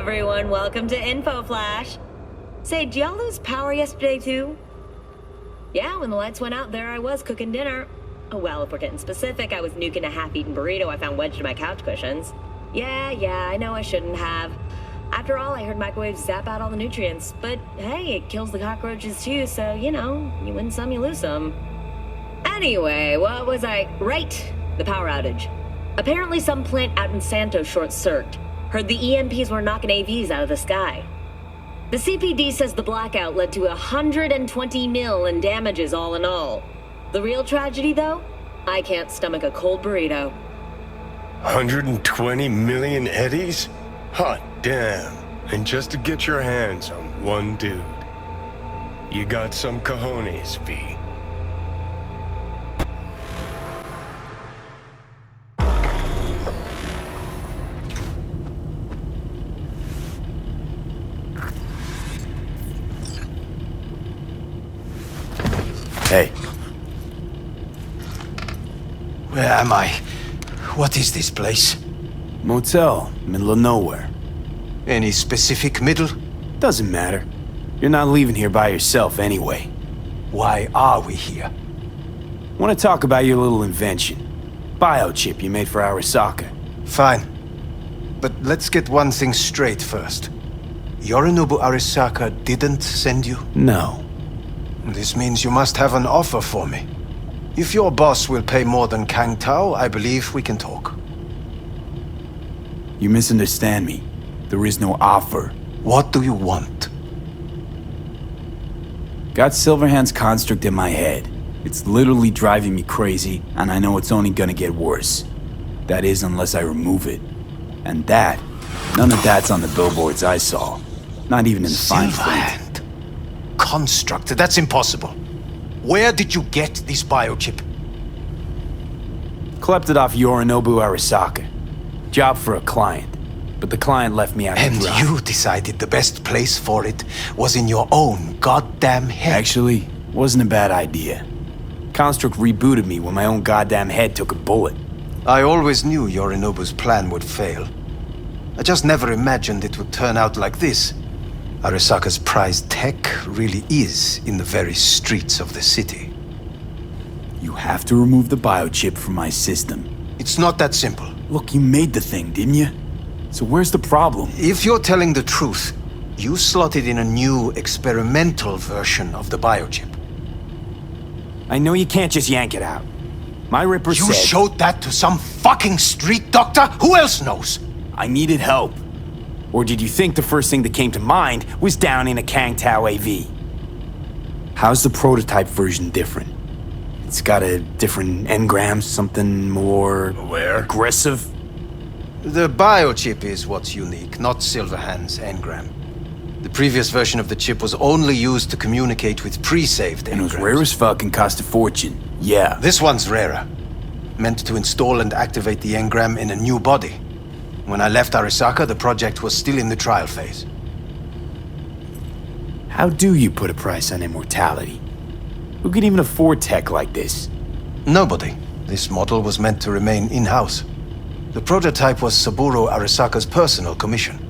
everyone, welcome to Info Flash. Say, did y'all lose power yesterday too? Yeah, when the lights went out, there I was cooking dinner. Oh well, if we're getting specific, I was nuking a half-eaten burrito I found wedged in my couch cushions. Yeah, I know I shouldn't have. After all, I heard microwaves zap out all the nutrients, but hey, it kills the cockroaches too, so, you know, you win some, you lose some. Anyway, what was I... Right, the power outage. Apparently some plant out in Santos short-circuited. Heard the EMPs were knocking AVs out of the sky. The CPD says the blackout led to 120 mil in damages all in all. The real tragedy, though? I can't stomach a cold burrito. 120 million eddies? Hot damn. And just to get your hands on one dude. You got some cojones, V. Hey. Where am I? What is this place? Motel, middle of nowhere. Any specific middle? Doesn't matter. You're not leaving here by yourself anyway. Why are we here? Want to talk about your little invention. Biochip you made for Arasaka. Fine. But let's get one thing straight first. Yorinobu Arasaka didn't send you? No. This means you must have an offer for me. If your boss will pay more than Kang Tao, I believe we can talk. You misunderstand me. There is no offer. What do you want? Got Silverhand's construct in my head. It's literally driving me crazy, and I know it's only gonna get worse. That is, unless I remove it. And that, none of that's on the billboards I saw. Not even in the fine print. Silverhand? Construct? That's impossible. Where did you get this biochip? Klept it off Yorinobu Arasaka. Job for a client. But the client left me out And to dry. you decided the best place for it was in your own goddamn head. Actually, wasn't a bad idea. Construct rebooted me when my own goddamn head took a bullet. I always knew Yorinobu's plan would fail. I just never imagined it would turn out like this. Arasaka's prized tech really is in the very streets of the city. You have to remove the biochip from my system. It's not that simple. Look, you made the thing, didn't you? So where's the problem? If you're telling the truth, you slotted in a new experimental version of the biochip. I know you can't just yank it out. My Ripper You said... showed that to some fucking street doctor? Who else knows? I needed help. Or did you think the first thing that came to mind was downing a Kang Tao AV? How's the prototype version different? It's got a different engram, something more... Where? aggressive? The biochip is what's unique, not Silverhand's engram. The previous version of the chip was only used to communicate with pre-saved engrams. And it was rare as fuck and cost a fortune. Yeah. This one's rarer. Meant to install and activate the engram in a new body. When I left Arasaka, the project was still in the trial phase. How do you put a price on immortality? Who could even afford tech like this? Nobody. This model was meant to remain in-house. The prototype was Saburo Arasaka's personal commission.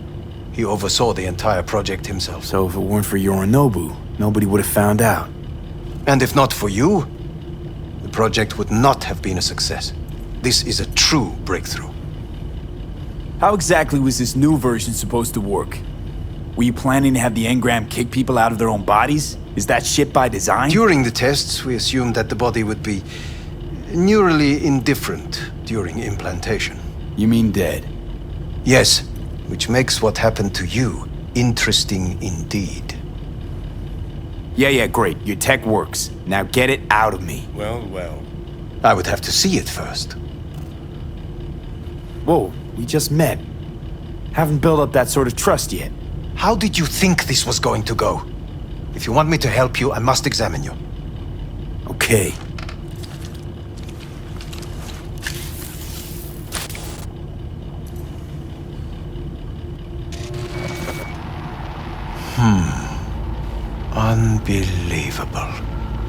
He oversaw the entire project himself. So if it weren't for Yorinobu, nobody would have found out. And if not for you, the project would not have been a success. This is a true breakthrough. How exactly was this new version supposed to work? Were you planning to have the engram kick people out of their own bodies? Is that shit by design? During the tests, we assumed that the body would be neurally indifferent during implantation. You mean dead? Yes, which makes what happened to you interesting indeed. Yeah, great. Your tech works. Now get it out of me. Well. I would have to see it first. Whoa, we just met. Haven't built up that sort of trust yet. How did you think this was going to go? If you want me to help you, I must examine you. Okay. Unbelievable.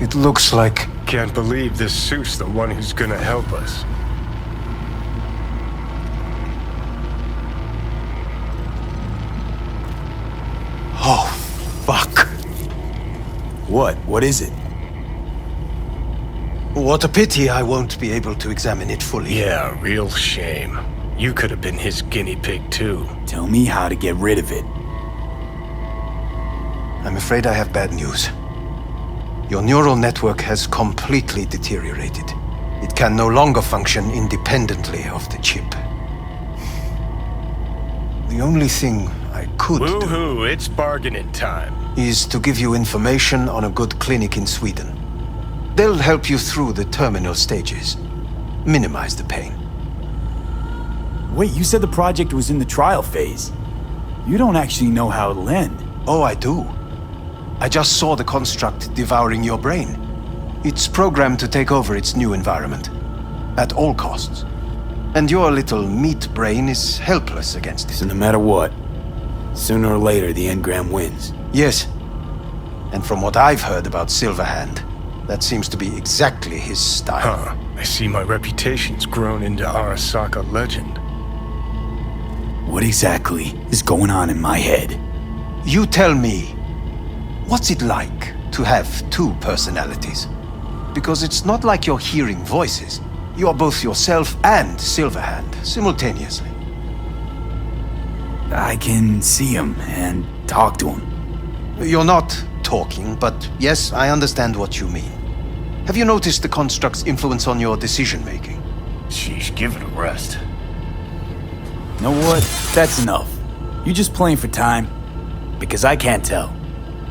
It looks like... Can't believe this suit's the one who's gonna help us. What? What is it? What a pity I won't be able to examine it fully. Yeah, real shame. You could have been his guinea pig too. Tell me how to get rid of it. I'm afraid I have bad news. Your neural network has completely deteriorated. It can no longer function independently of the chip. The only thing I could do Woohoo, it's bargaining time. is to give you information on a good clinic in Sweden. They'll help you through the terminal stages. Minimize the pain. Wait, you said the project was in the trial phase. You don't actually know how it'll end. Oh, I do. I just saw the construct devouring your brain. It's programmed to take over its new environment. At all costs. And your little meat brain is helpless against So it. no matter what, sooner or later the engram wins. Yes. And from what I've heard about Silverhand, that seems to be exactly his style. Huh. I see my reputation's grown into Arasaka legend. What exactly is going on in my head? You tell me, what's it like to have two personalities? Because it's not like you're hearing voices. You are both yourself and Silverhand simultaneously. I can see him and talk to him. You're not talking, but yes, I understand what you mean. Have you noticed the construct's influence on your decision-making? Sheesh, give it a rest. You know what? That's enough. You just playing for time? Because I can't tell.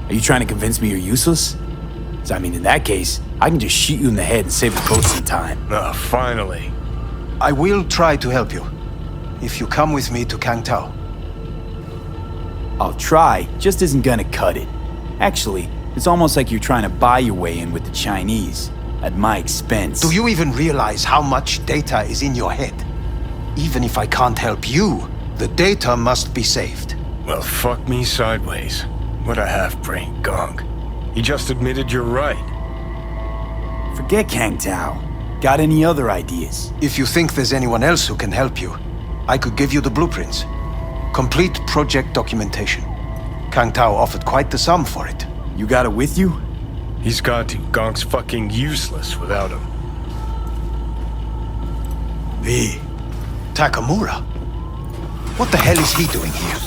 Are you trying to convince me you're useless? 'Cause I mean, in that case, I can just shoot you in the head and save the coach some time. Ah, finally. I will try to help you, if you come with me to Kangtao. I'll try, just isn't gonna cut it. Actually, it's almost like you're trying to buy your way in with the Chinese, at my expense. Do you even realize how much data is in your head? Even if I can't help you, the data must be saved. Well, fuck me sideways. What a half-brained gonk. He just admitted you're right. Forget Kang Tao. Got any other ideas? If you think there's anyone else who can help you, I could give you the blueprints. Complete project documentation. Kangtao offered quite the sum for it. You got it with you? He's got to. Gonk's fucking useless without him. V. Takamura? What the hell is he doing here?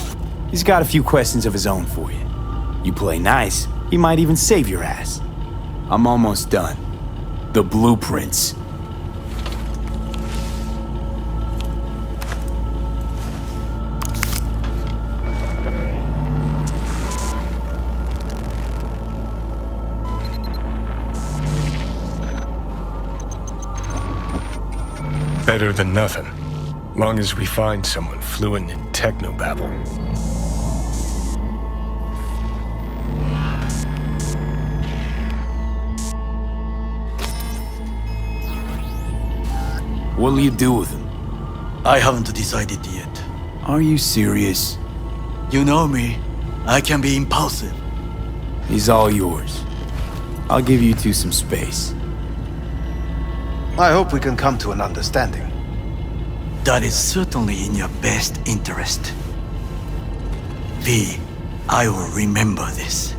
He's got a few questions of his own for you. You play nice, he might even save your ass. I'm almost done. The blueprints. Better than nothing. Long as we find someone fluent in technobabble. What'll you do with him? I haven't decided yet. Are you serious? You know me. I can be impulsive. He's all yours. I'll give you two some space. I hope we can come to an understanding. That is certainly in your best interest. V, I will remember this.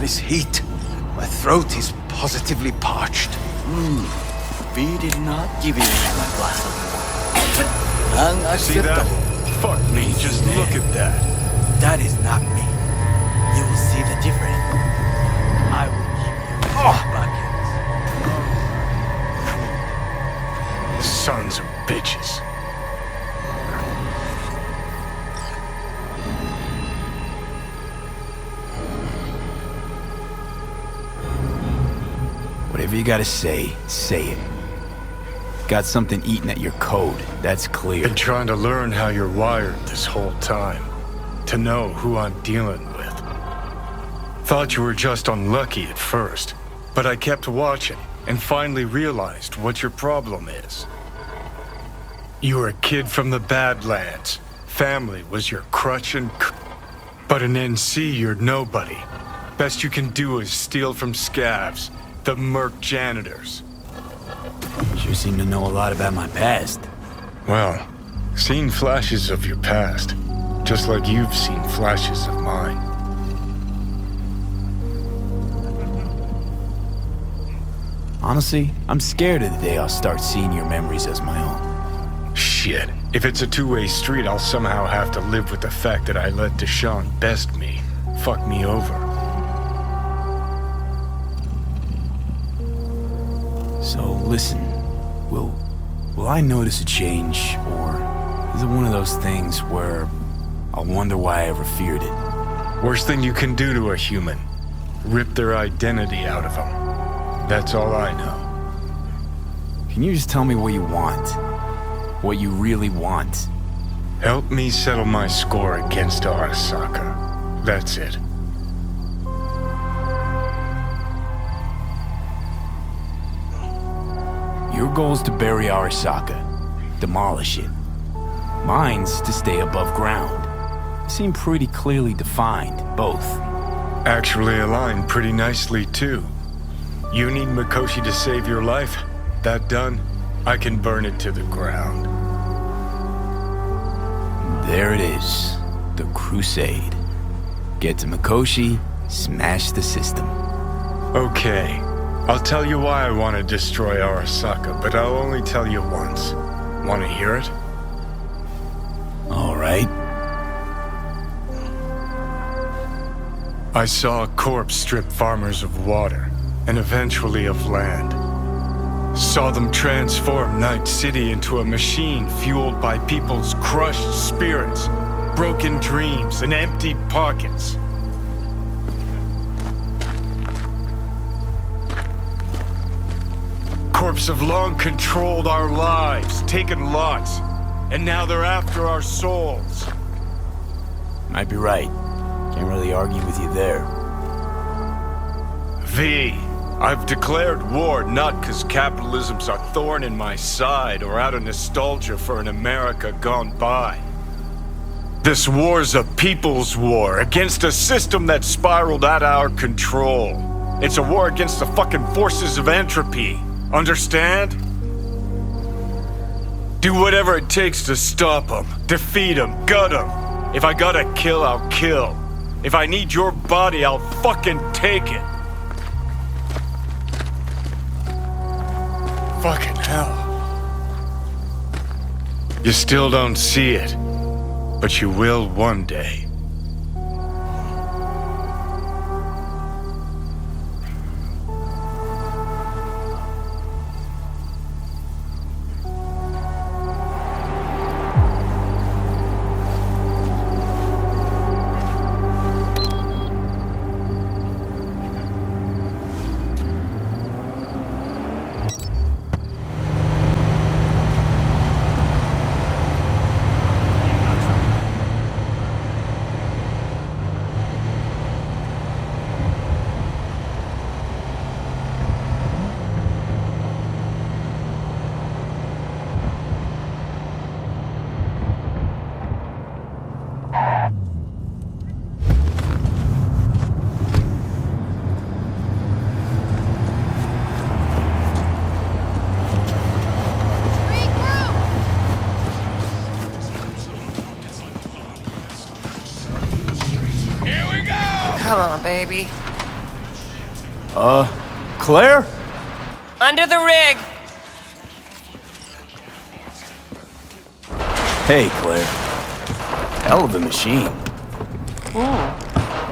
This heat. My throat is positively parched. V did not give you a glass of water. See that? Unacceptable. Fuck me, just look at that. That is not me. You will see the difference. I will give you buckets. Sons of bitches. Whatever you gotta say it. Got something eating at your code, that's clear. Been trying to learn how you're wired this whole time. To know who I'm dealing with. Thought you were just unlucky at first, but I kept watching and finally realized what your problem is. You were a kid from the Badlands. Family was your crutch and but in NC you're nobody. Best you can do is steal from scavs, the merc janitors. Sure seem to know a lot about my past. Well, seen flashes of your past, just like you've seen flashes of mine. Honestly, I'm scared of the day I'll start seeing your memories as my own. Shit. If it's a two-way street, I'll somehow have to live with the fact that I let Deshaun best me. Fuck me over. So, listen. Will I notice a change, or is it one of those things where I'll wonder why I ever feared it? Worst thing you can do to a human. Rip their identity out of them. That's all I know. Can you just tell me what you want? What you really want? Help me settle my score against Arasaka. That's it. Your goal's to bury Arasaka. Demolish it. Mine's to stay above ground. They seem pretty clearly defined, both. Actually aligned pretty nicely, too. You need Mikoshi to save your life? That done? I can burn it to the ground. There it is. The Crusade. Get to Mikoshi, smash the system. Okay. I'll tell you why I want to destroy Arasaka, but I'll only tell you once. Want to hear it? All right. I saw a corpse strip farmers of water, and eventually of land. Saw them transform Night City into a machine fueled by people's crushed spirits, broken dreams, and empty pockets. Corps have long controlled our lives, taken lots, and now they're after our souls. Might be right. Can't really argue with you there. V, I've declared war not because capitalism's a thorn in my side or out of nostalgia for an America gone by. This war's a people's war against a system that spiraled out of our control. It's a war against the fucking forces of entropy. Understand? Do whatever it takes to stop them, defeat them, gut them. If I gotta kill, I'll kill. If I need your body, I'll fucking take it. Fucking hell. You still don't see it, but you will one day. Come on, baby. Claire? Under the rig! Hey, Claire. Hell of a machine.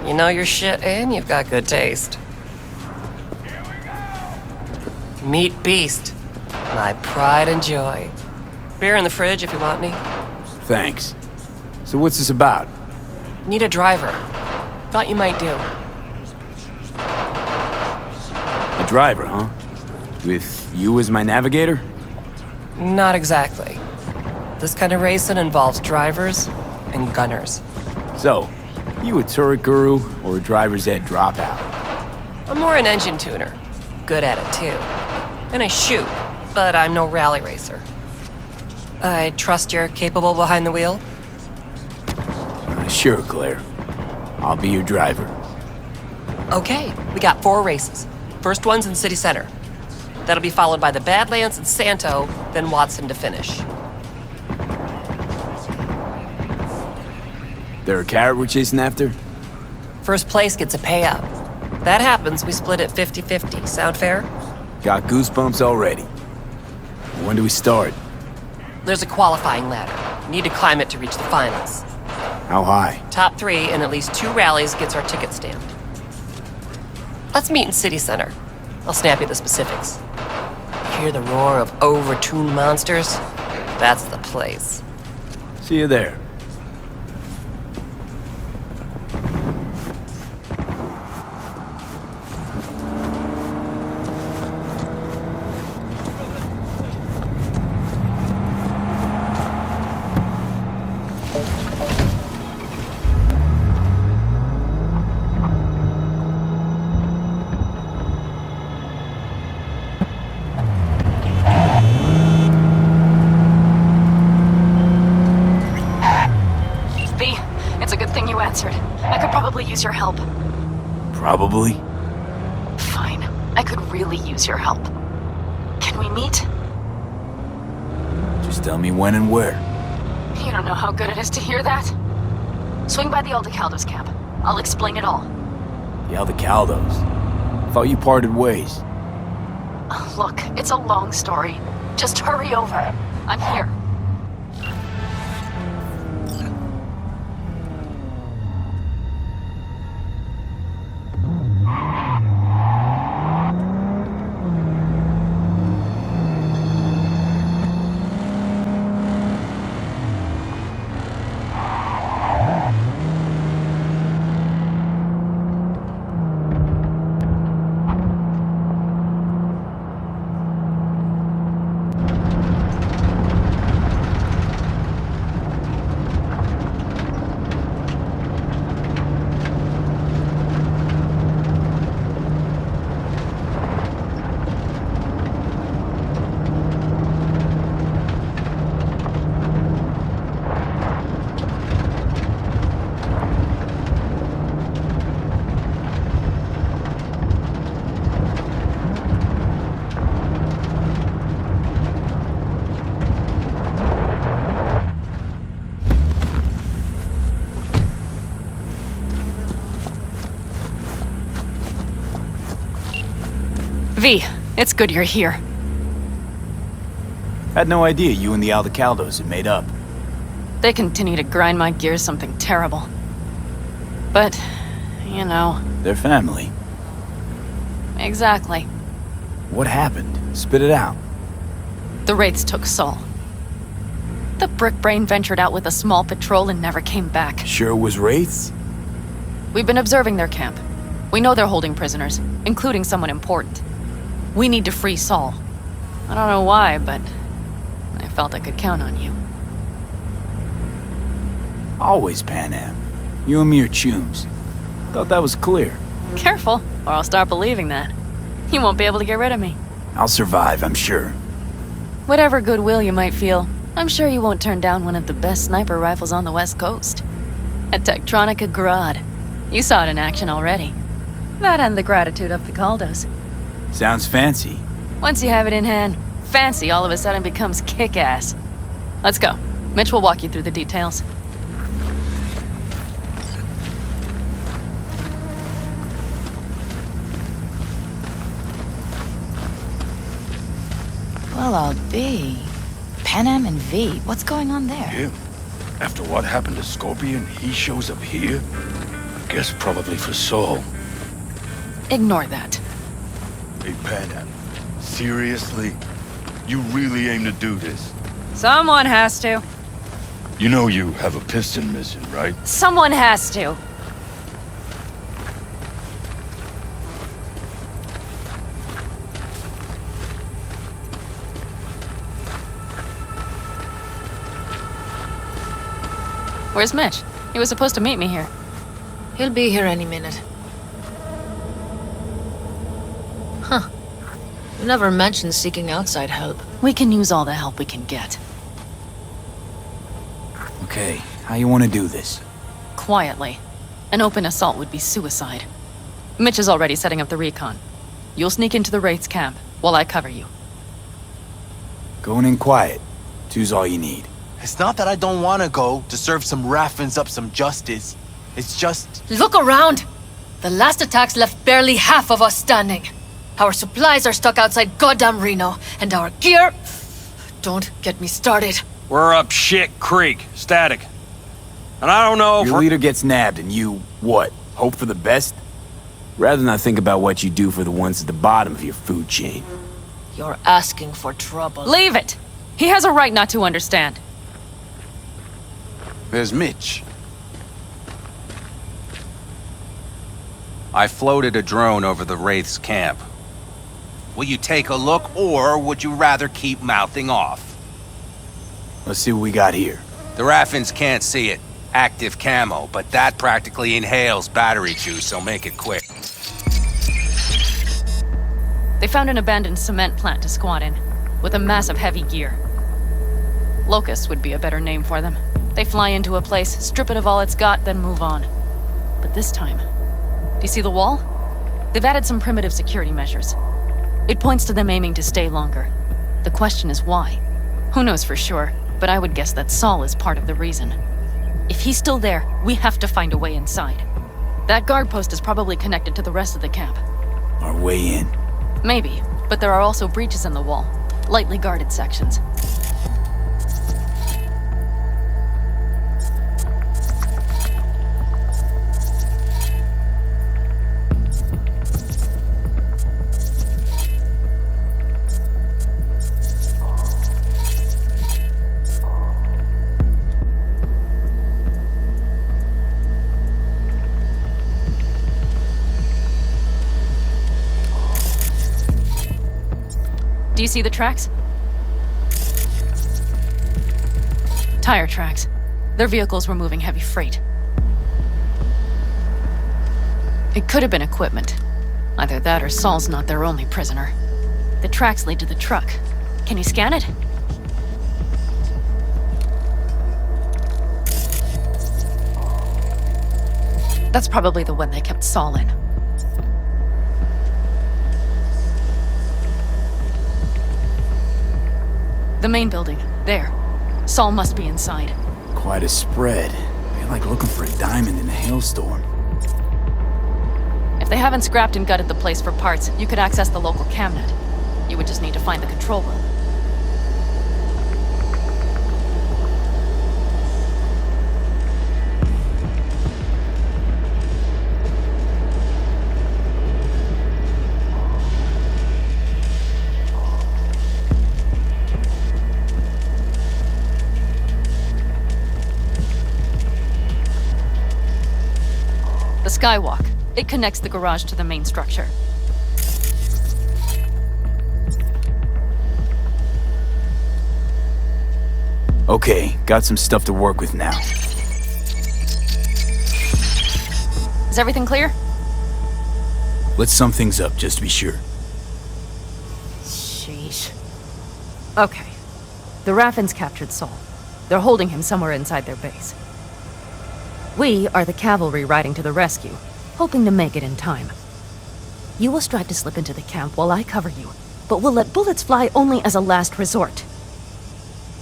You know your shit and you've got good taste. Meat Beast. My pride and joy. Beer in the fridge if you want any. Thanks. So what's this about? Need a driver. Thought you might do. A driver, huh? With you as my navigator? Not exactly. This kind of racing involves drivers and gunners. So, you a turret guru or a driver's ed dropout? I'm more an engine tuner. Good at it too. And I shoot, but I'm no rally racer. I trust you're capable behind the wheel? Sure, Claire. I'll be your driver. Okay, we got 4 races. First one's in City Center. That'll be followed by the Badlands and Santo, then Watson to finish. There a carrot we're chasing after? First place gets a payout. That happens, we split it 50-50. Sound fair? Got goosebumps already. When do we start? There's a qualifying ladder. You need to climb it to reach the finals. How high? Top 3 in at least 2 rallies gets our ticket stamped. Let's meet in City Center. I'll snap you the specifics. You hear the roar of overtuned monsters? That's the place. See you there. I could probably use your help. Probably? Fine. I could really use your help. Can we meet? Just tell me when and where. You don't know how good it is to hear that. Swing by the Aldecaldos camp. I'll explain it all. The Aldecaldos? Thought you parted ways. Look, it's a long story. Just hurry over. I'm here. V, it's good you're here. Had no idea you and the Aldecaldos had made up. They continue to grind my gears something terrible. But, you know... They're family. Exactly. What happened? Spit it out. The Wraiths took Sol. The Brickbrain ventured out with a small patrol and never came back. Sure it was Wraiths? We've been observing their camp. We know they're holding prisoners, including someone important. We need to free Sol. I don't know why, but I felt I could count on you. Always Pan Am. You and me are chums. Thought that was clear. Careful, or I'll start believing that. You won't be able to get rid of me. I'll survive, I'm sure. Whatever goodwill you might feel, I'm sure you won't turn down one of the best sniper rifles on the West Coast. A Tektronica Grad. You saw it in action already. That and the gratitude of the Caldos. Sounds fancy. Once you have it in hand, fancy all of a sudden becomes kick-ass. Let's go. Mitch will walk you through the details. Well, I'll be. Pan Am and V, what's going on there? Him? After what happened to Scorpion, he shows up here? I guess probably for Sol. Ignore that. Hey, Pan Am, seriously? You really aim to do this? Someone has to. You know you have a piston missing, right? Someone has to. Where's Mitch? He was supposed to meet me here. He'll be here any minute. Huh. You never mentioned seeking outside help. We can use all the help we can get. Okay, how you want to do this? Quietly. An open assault would be suicide. Mitch is already setting up the recon. You'll sneak into the Wraiths camp while I cover you. Going in quiet. Two's all you need. It's not that I don't want to go to serve some Raffins up some justice. It's just... Look around! The last attacks left barely half of us standing. Our supplies are stuck outside goddamn Reno, and our gear... Don't get me started. We're up shit creek, static. And I don't know if Your leader gets nabbed and you, what, hope for the best? Rather not think about what you do for the ones at the bottom of your food chain. You're asking for trouble. Leave it! He has a right not to understand. There's Mitch. I floated a drone over the Wraith's camp. Will you take a look, or would you rather keep mouthing off? Let's see what we got here. The Raffins can't see it. Active camo, but that practically inhales battery juice, so make it quick. They found an abandoned cement plant to squat in, with a massive heavy gear. Locusts would be a better name for them. They fly into a place, strip it of all it's got, then move on. But this time... Do you see the wall? They've added some primitive security measures. It points to them aiming to stay longer. The question is why? Who knows for sure, but I would guess that Saul is part of the reason. If he's still there, we have to find a way inside. That guard post is probably connected to the rest of the camp. Our way in. Maybe, but there are also breaches in the wall. Lightly guarded sections. Do you see the tracks? Tire tracks. Their vehicles were moving heavy freight. It could have been equipment. Either that or Saul's not their only prisoner. The tracks lead to the truck. Can you scan it? That's probably the one they kept Saul in. The main building. There. Saul must be inside. Quite a spread. They're like looking for a diamond in a hailstorm. If they haven't scrapped and gutted the place for parts, you could access the local camnet. You would just need to find the control room. The skywalk. It connects the garage to the main structure. Okay, got some stuff to work with now. Is everything clear? Let's sum things up just to be sure. Sheesh. Okay. The Raffins captured Saul. They're holding him somewhere inside their base. We are the cavalry riding to the rescue, hoping to make it in time. You will strive to slip into the camp while I cover you, but we'll let bullets fly only as a last resort.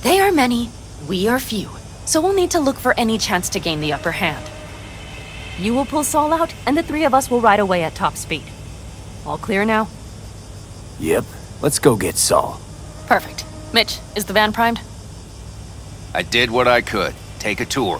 They are many, we are few, so we'll need to look for any chance to gain the upper hand. You will pull Saul out, and the three of us will ride away at top speed. All clear now? Yep, let's go get Saul. Perfect. Mitch, is the van primed? I did what I could. Take a tour.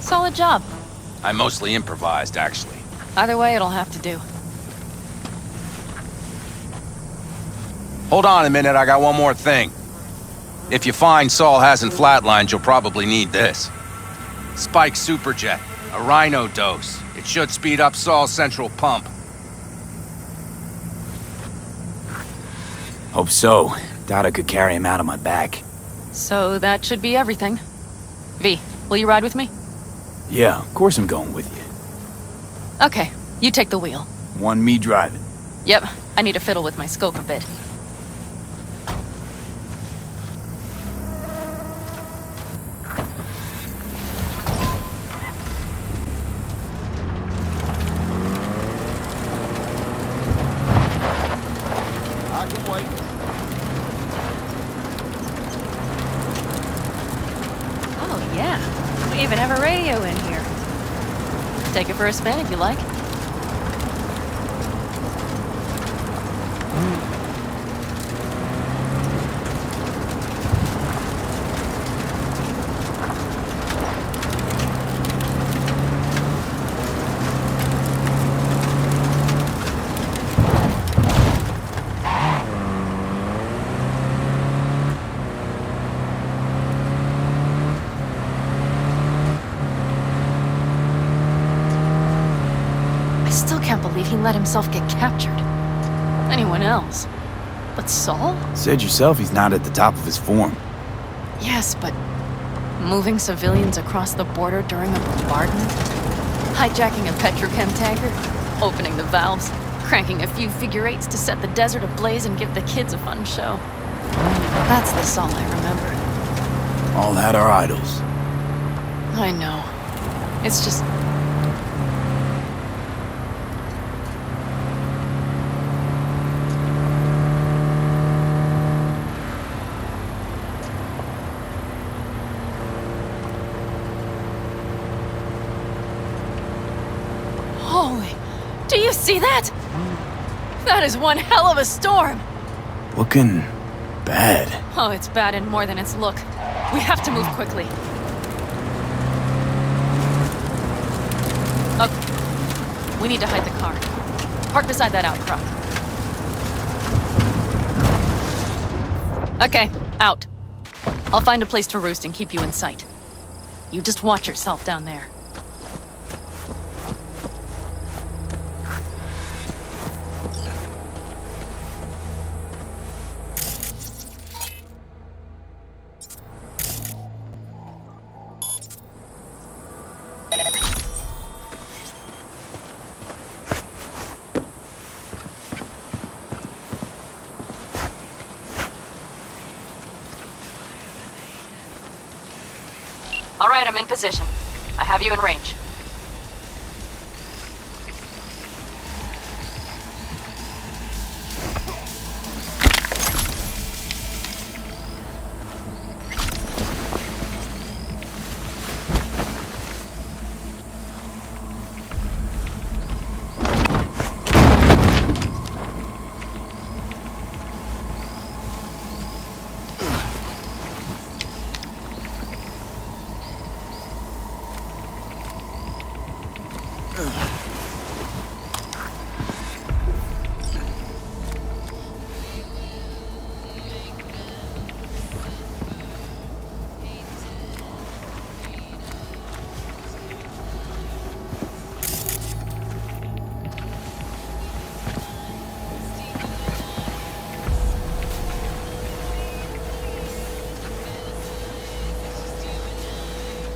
Solid job. I mostly improvised, actually. Either way, it'll have to do. Hold on a minute, I got one more thing. If you find Saul hasn't flatlined, you'll probably need this. Spike Superjet, a Rhino dose. It should speed up Saul's central pump. Hope so. Doubt I could carry him out on my back. So that should be everything. V, will you ride with me? Yeah, of course I'm going with you. Okay, you take the wheel. Want me driving? Yep, I need to fiddle with my scope a bit. have a radio in here. Take it for a spin if you like. He let himself get captured. Anyone else? But Saul? Said yourself he's not at the top of his form. Yes, but moving civilians across the border during a bombardment? Hijacking a petrochem tanker? Opening the valves? Cranking a few figure eights to set the desert ablaze and give the kids a fun show? That's the Saul I remember. All had our idols. I know. It's just... Do you see that? That is one hell of a storm! Looking bad. Oh, it's bad and more than its look. We have to move quickly. Okay. We need to hide the car. Park beside that outcrop. Okay, out. I'll find a place to roost and keep you in sight. You just watch yourself down there. All right, I'm in position. I have you in range.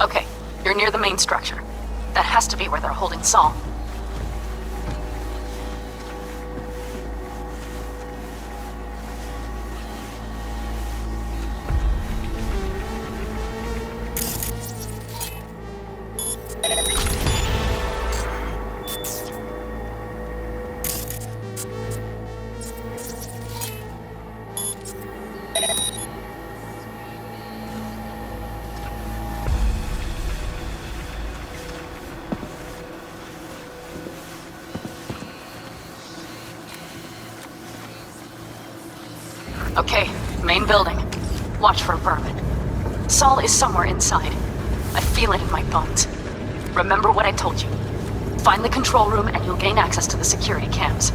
Okay, you're near the main structure. That has to be where they're holding Saul. Okay, main building. Watch for vermin. Saul is somewhere inside. I feel it in my bones. Remember what I told you. Find the control room and you'll gain access to the security cams.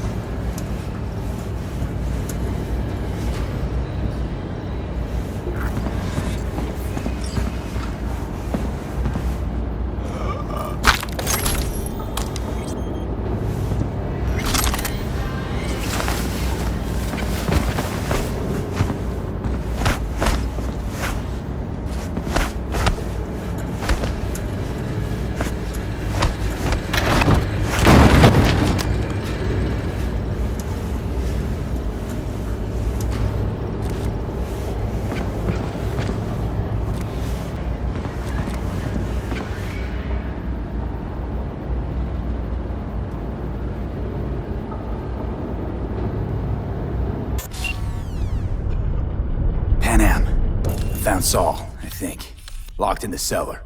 Found Saul, I think. Locked in the cellar.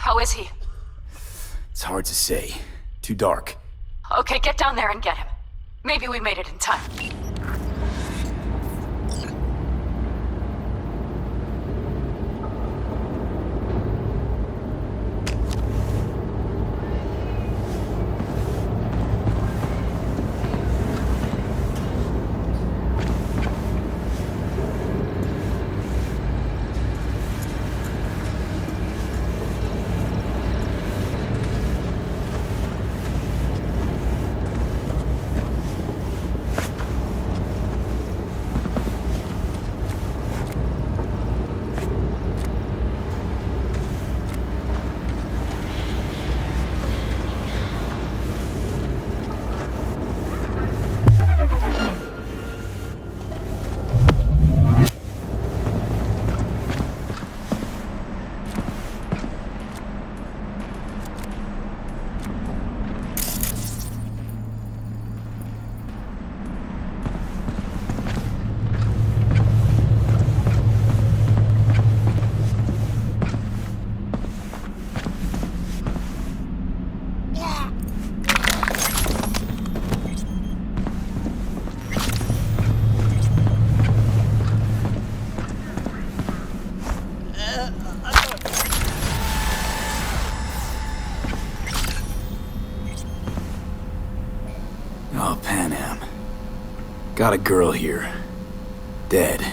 How is he? It's hard to say. Too dark. Okay, get down there and get him. Maybe we made it in time. Oh, Panam. Got a girl here. Dead.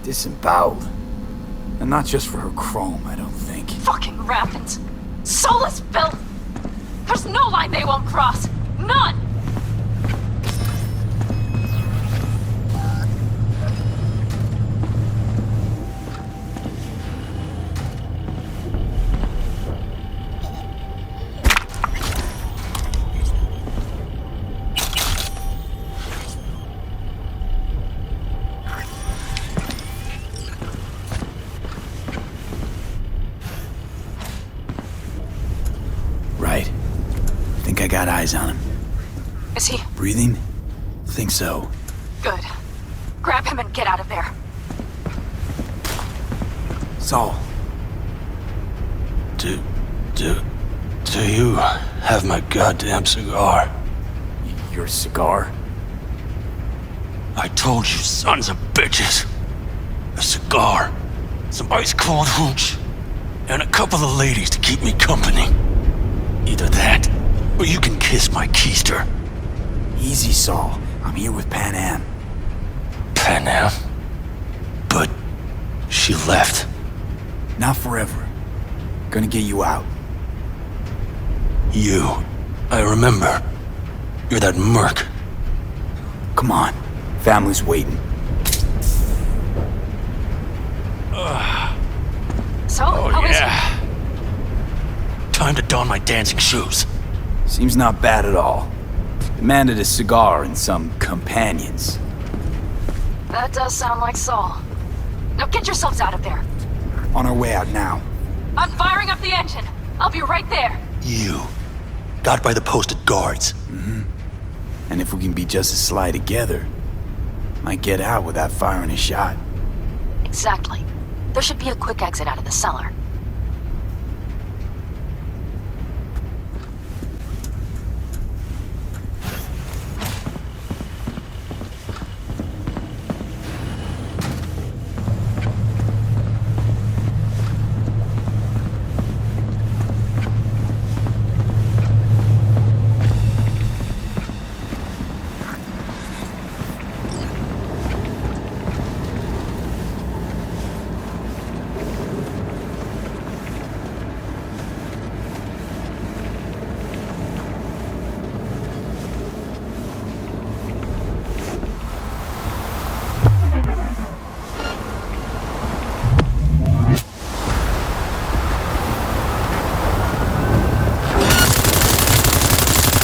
Disemboweled. And not just for her chrome, I don't think. Fucking Rathens! Soulless filth! There's no line they won't cross! None! Right. Think I got eyes on him. Is he? Breathing? Think so. Good. Grab him and get out of there. Saul. Do you have my goddamn cigar? Your cigar? I told you, sons of bitches. A cigar, some ice cold hooch, and a couple of ladies to keep me company. Either that, or you can kiss my keister. Easy, Saul. I'm here with Panam. Panam? But she left. Not forever. Gonna get you out. You. I remember. You're that merc. Come on. Family's waiting. So, Oh, how is yeah. Time to don my dancing shoes. Seems not bad at all. Demanded a cigar and some companions. he? That does sound like Saul. Now get yourselves out of there. On our way out now. I'm firing up the engine. I'll be right there. You. Got by the posted guards. And if we can be just as sly together, might get out without firing a shot. Exactly. There should be a quick exit out of the cellar.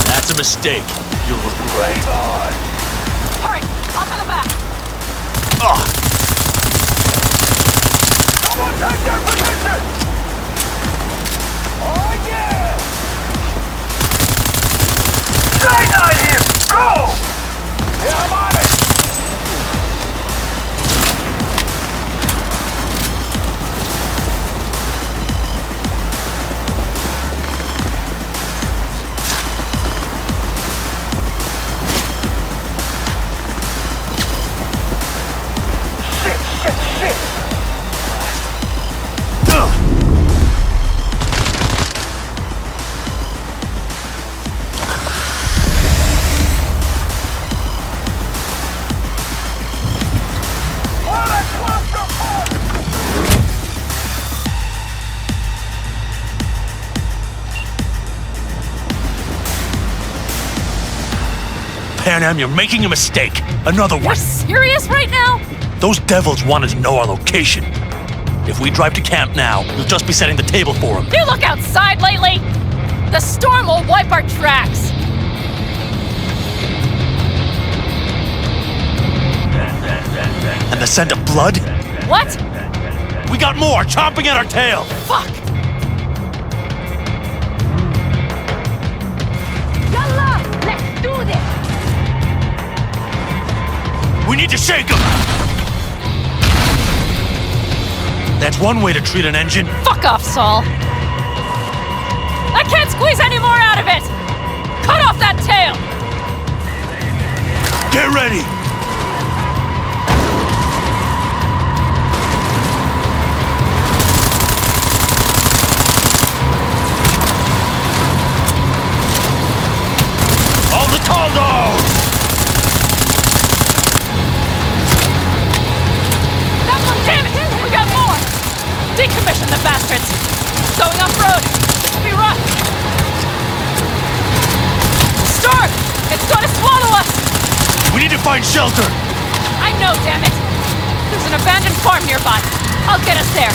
That's a mistake. You look right on. Hurry! Up in the back! Someone take their position! Oh, yeah! Stay down here! Go! Yeah, I'm on it! Panam, you're making a mistake. Another You're one. serious right now? Those devils wanted to know our location. If we drive to camp now, you'll just be setting the table for them. You look outside lately? The storm will wipe our tracks. And the scent of blood? What? We got more chomping at our tail. Fuck! Yalla! Let's do this! We need to shake them. That's one way to treat an engine. Fuck off, Saul. I can't squeeze any more out of it! Cut off that tail! Get ready. All the tall dogs! That one, damn it! We got more! Decommission the bastards! Going off-road! Be rough! Storm! It's gonna swallow us! We need to find shelter. I know, damn it! There's an abandoned farm nearby. I'll get us there.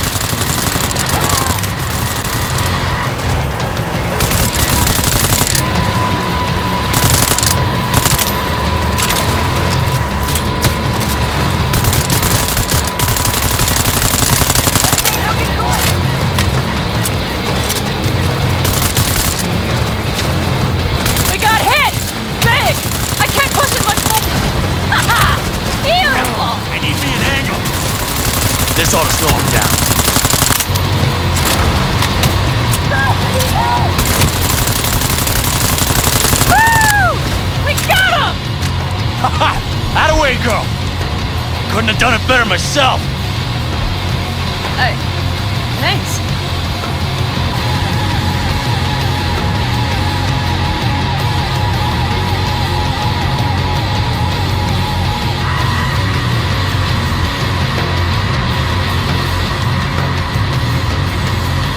We got hit! Big! I can't push it much more! Haha! Beautiful! I need me an angle. This ought to slow him down. Woo! We got him! Ha! How'd away go? Couldn't have done it better myself. Thanks.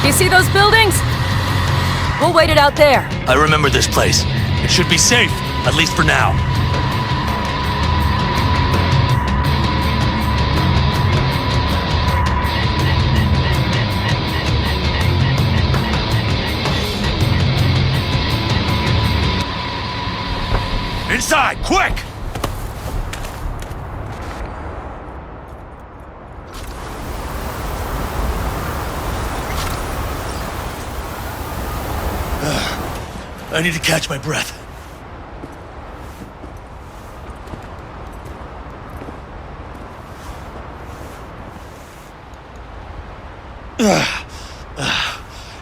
You see those buildings? We'll wait it out there. I remember this place. It should be safe, at least for now. Inside, quick! I need to catch my breath.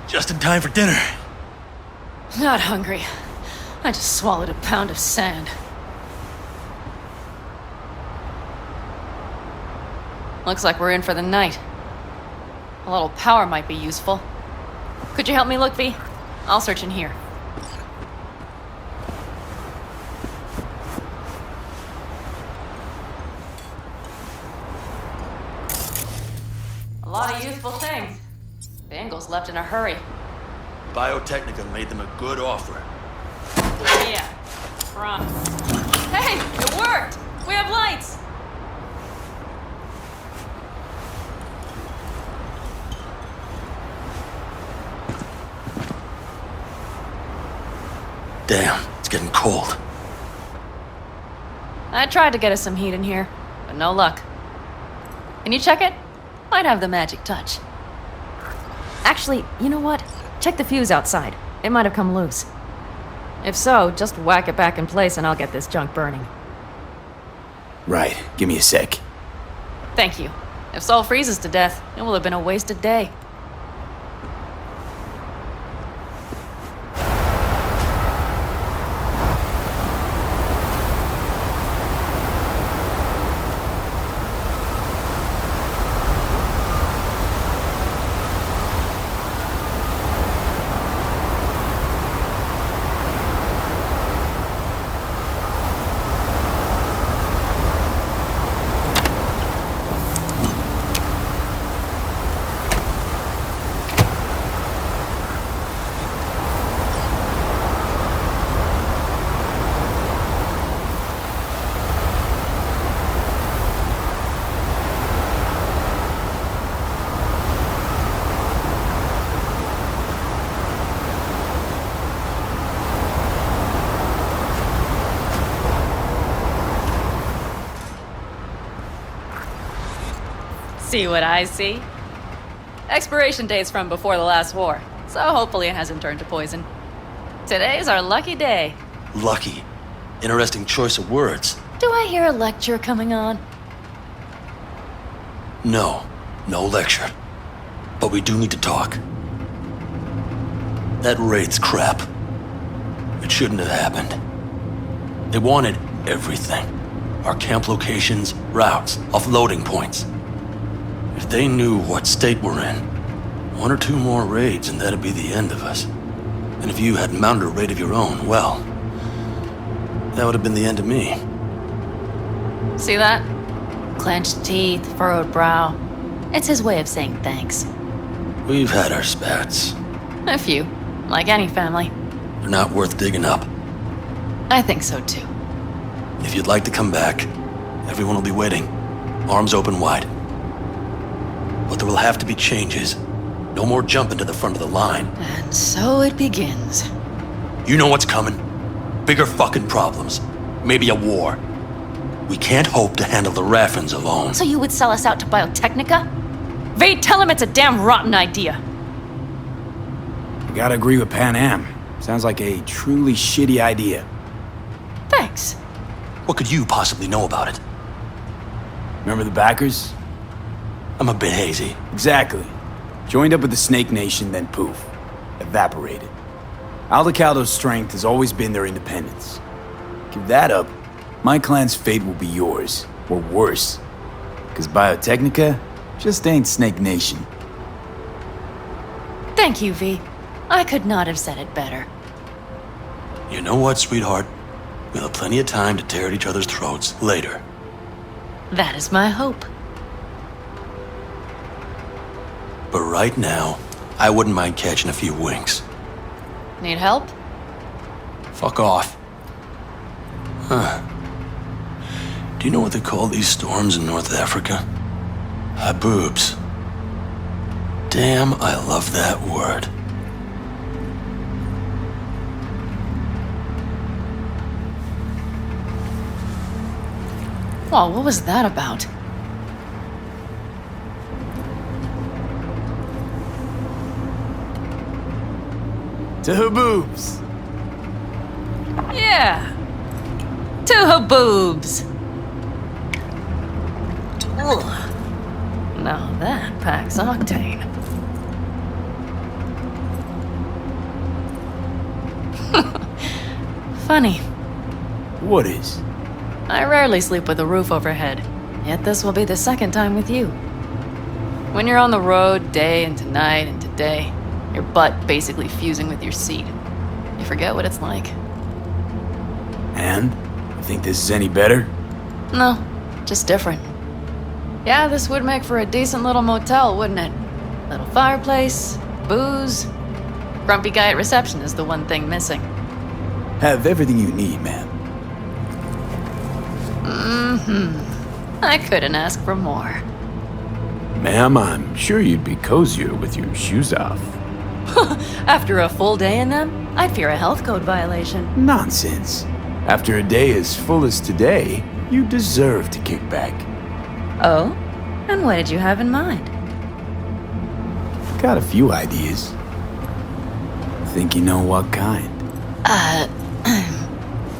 Just in time for dinner. Not hungry. I just swallowed a pound of sand. Looks like we're in for the night. A little power might be useful. Could you help me look, V? I'll search in here. A lot of useful things. Bangles left in a hurry. Biotechnica made them a good offer. Yeah, promise. Hey, it worked! We have lights! Damn, it's getting cold. I tried to get us some heat in here, but no luck. Can you check it? Might have the magic touch. Actually, you know what? Check the fuse outside. It might have come loose. If so, just whack it back in place and I'll get this junk burning. Right, give me a sec. Thank you. If Saul freezes to death, it will have been a wasted day. See what I see? Expiration date's from before the last war, so hopefully it hasn't turned to poison. Today's our lucky day. Lucky. Interesting choice of words. Do I hear a lecture coming on? No. No lecture. But we do need to talk. That raid's crap. It shouldn't have happened. They wanted everything. Our camp locations, routes, offloading points. If they knew what state we're in, 1 or 2 more raids and that'd be the end of us. And if you had mounted a raid of your own, well, that would have been the end of me. See that? Clenched teeth, furrowed brow. It's his way of saying thanks. We've had our spats. A few, like any family. They're not worth digging up. I think so too. If you'd like to come back, everyone will be waiting, arms open wide. But there will have to be changes. No more jumping to the front of the line. And so it begins. You know what's coming. Bigger fucking problems. Maybe a war. We can't hope to handle the Raffins alone. So you would sell us out to Biotechnica? Vade, tell him it's a damn rotten idea. I gotta agree with Pan Am. Sounds like a truly shitty idea. Thanks. What could you possibly know about it? Remember the backers? I'm a bit hazy. Exactly. Joined up with the Snake Nation, then poof. Evaporated. Aldecaldo's strength has always been their independence. Give that up, my clan's fate will be yours. Or worse. Because Biotechnica just ain't Snake Nation. Thank you, V. I could not have said it better. You know what, sweetheart? We'll have plenty of time to tear at each other's throats later. That is my hope. But right now, I wouldn't mind catching a few winks. Need help? Fuck off. Huh. Do you know what they call these storms in North Africa? Haboobs. Damn, I love that word. Well, what was that about? To Haboobs! Yeah. To Haboobs. Ugh. Now that packs octane. Funny. What is? I rarely sleep with a roof overhead, yet this will be the second time with you. When you're on the road day into night into day, your butt basically fusing with your seat, you forget what it's like. And? You think this is any better? No, just different. Yeah, this would make for a decent little motel, wouldn't it? Little fireplace, booze. Grumpy guy at reception is the one thing missing. Have everything you need, ma'am. I couldn't ask for more. Ma'am, I'm sure you'd be cozier with your shoes off. After a full day in them, I'd fear a health code violation. Nonsense. After a day as full as today, you deserve to kick back. Oh? And what did you have in mind? Got a few ideas. Think you know what kind?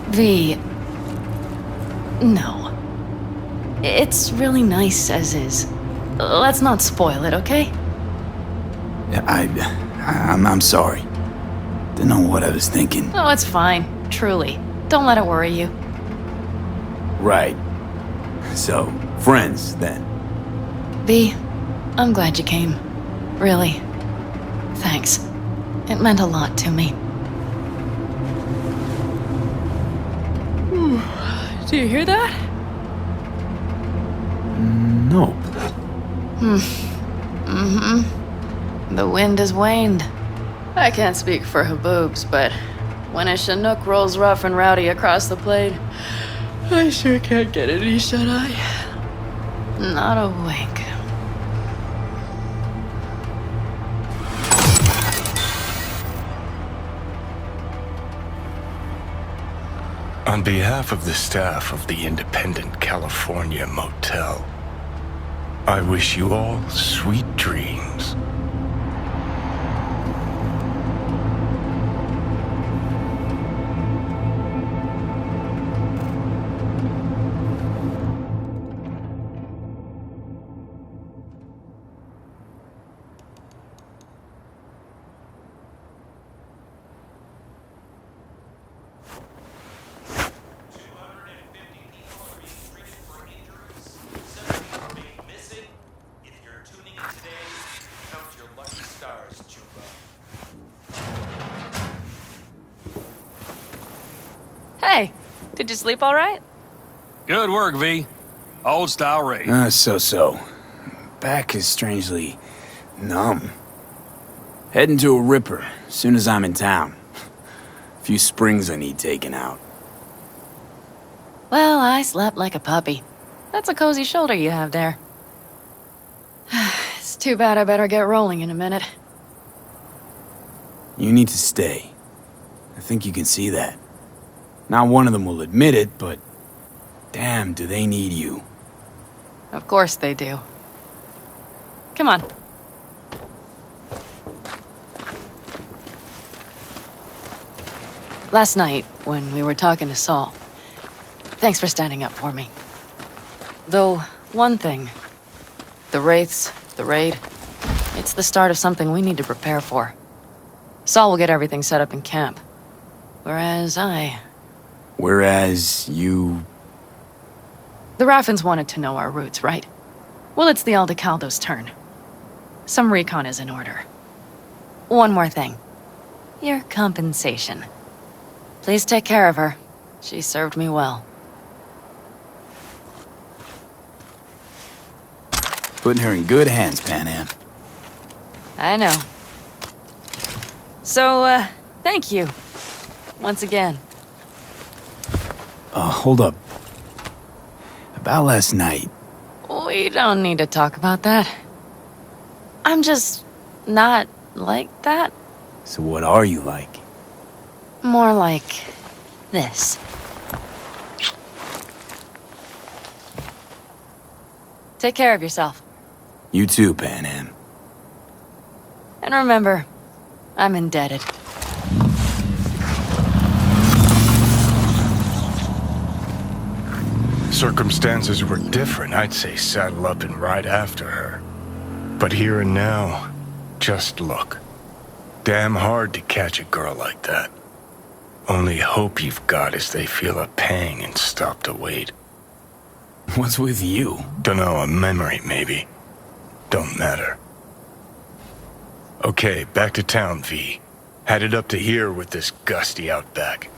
V. No. It's really nice as is. Let's not spoil it, okay? I'm sorry. Didn't know what I was thinking. Oh, it's fine. Truly. Don't let it worry you. Right. So, friends, then. V, I'm glad you came. Really. Thanks. It meant a lot to me. Do you hear that? Nope. The wind has waned. I can't speak for Haboobs, but when a Chinook rolls rough and rowdy across the plain, I sure can't get any shut-eye. Not a wink. On behalf of the staff of the Independent California Motel, I wish you all sweet dreams. Hey, did you sleep all right? Good work, V. Old style raid. So. Back is strangely numb. Heading to a ripper as soon as I'm in town. A few springs I need taken out. Well, I slept like a puppy. That's a cozy shoulder you have there. It's too bad I better get rolling in a minute. You need to stay. I think you can see that. Not one of them will admit it, but damn, do they need you. Of course they do. Come on. Last night, when we were talking to Saul, thanks for standing up for me. Though, one thing. The Wraiths, the raid, it's the start of something we need to prepare for. Saul will get everything set up in camp. Whereas you... The Raffins wanted to know our routes, right? Well, it's the Aldecaldo's turn. Some recon is in order. One more thing. Your compensation. Please take care of her. She served me well. Putting her in good hands, Panam. I know. So, thank you. Once again. Hold up. About last night. We don't need to talk about that. I'm just not like that. So what are you like? More like this. Take care of yourself. You too, Panam. And remember, I'm indebted. Circumstances were different, I'd say saddle up and ride after her. But here and now, just look. Damn hard to catch a girl like that. Only hope you've got is they feel a pang and stop to wait. What's with you? Dunno, a memory maybe. Don't matter. Okay, back to town, V. Headed up to here with this gusty outback.